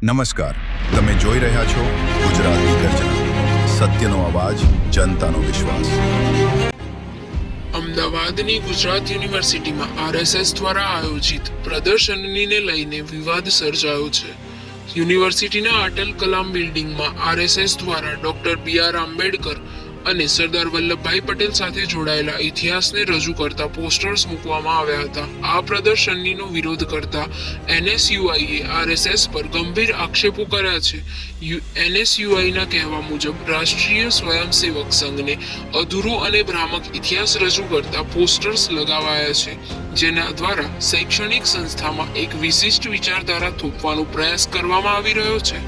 નમસ્કાર, તમે જોઈ રહ્યા છો ગુજરાતની ગર્જના, સત્યનો અવાજ, જનતાનો વિશ્વાસ। અમદાવાદની ગુજરાત યુનિવર્સિટીમાં આરએસએસ દ્વારા આયોજિત પ્રદર્શનને લઈને વિવાદ સર્જાયો છે। યુનિવર્સિટીના અટલ કલામ બિલ્ડિંગમાં આરએસએસ દ્વારા ડોક્ટર બી.આર. આંબેડકર અને સરદાર વલ્લભભાઈ પટેલ સાથે જોડાયેલા ઇતિહાસને રજૂ કરતા પોસ્ટર્સ મૂકવામાં આવ્યા હતા। આ પ્રદર્શનનો વિરોધ કરતા એનએસયુઆઈએ આરએસએસ પર ગંભીર આક્ષેપો કર્યા છે। એનએસયુઆઈના કહેવા મુજબ રાષ્ટ્રીય સ્વયંસેવક સંઘને અધૂરો અને ભ્રામક ઇતિહાસ રજૂ કરતા પોસ્ટર્સ લગાવાયા છે, જેના દ્વારા શૈક્ષણિક સંસ્થામાં એક વિશિષ્ટ વિચારધારા થોપવાનો પ્રયાસ કરવામાં આવી રહ્યો છે।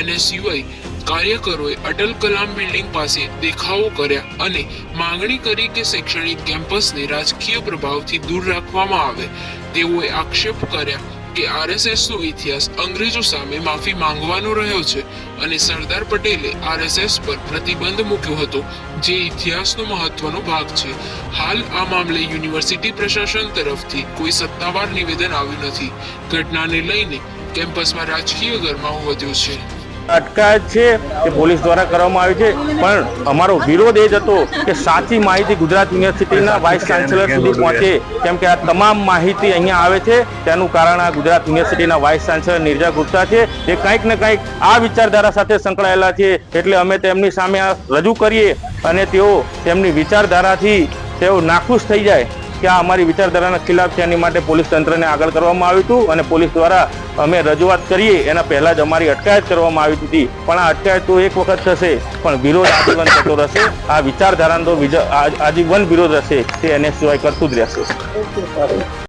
એનએસયુઆઈ કાર્યકરોએ અટલ કલામ બિલ્ડિંગ પાસે દેખાવો કર્યા અને માંગણી કરી કે શૈક્ષણિક કેમ્પસને રાજકીય પ્રભાવથી દૂર રાખવામાં આવે। તેઓએ આક્ષેપ કર્યા કે આરએસએસનો ઇતિહાસ અંગ્રેજો સામે માફી માંગવાનો રહ્યો છે અને સરદાર પટેલે આરએસએસ પર પ્રતિબંધ મૂક્યો હતો, જે ઇતિહાસનો મહત્વનો ભાગ છે। હાલ આ મામલે યુનિવર્સિટી પ્રશાસન તરફથી કોઈ સત્તાવાર નિવેદન આવ્યું નથી। ઘટનાને લઈને કેમ્પસમાં રાજકીય ગરમાવો વધ્યો છે। અટકાયત છે તે પોલીસ દ્વારા કરવામાં આવી છે, પણ અમારો વિરોધ એ જ હતો કે સાચી માહિતી ગુજરાત યુનિવર્સિટીના વાઇસ ચાન્સેલર સુધી પહોંચે, કેમ કે આ તમામ માહિતી અહીંયા આવે છે તેનું કારણ આ ગુજરાત યુનિવર્સિટીના વાઇસ ચાન્સેલર નિર્જા ગુપ્તા છે, જે કંઈક ને કંઈક આ વિચારધારા સાથે સંકળાયેલા છે। એટલે અમે તેમની સામે આ રજૂ કરીએ અને તેઓ તેમની વિચારધારાથી તેઓ નાખુશ થઈ જાય કે આ અમારી વિચારધારાના ખિલાફ છે, એની માટે પોલીસ તંત્રને આગળ કરવામાં આવ્યું હતું અને પોલીસ દ્વારા અમે રજૂઆત કરીએ એના પહેલાં જ અમારી અટકાયત કરવામાં આવી હતી। પણ આ અટકાયત તો એક વખત થશે, પણ વિરોધ આજીવન થતો રહેશે। આ વિચારધારાનો આજીવન વિરોધ રહેશે, તે એનએસયુઆઈ કરતું જ રહેશે।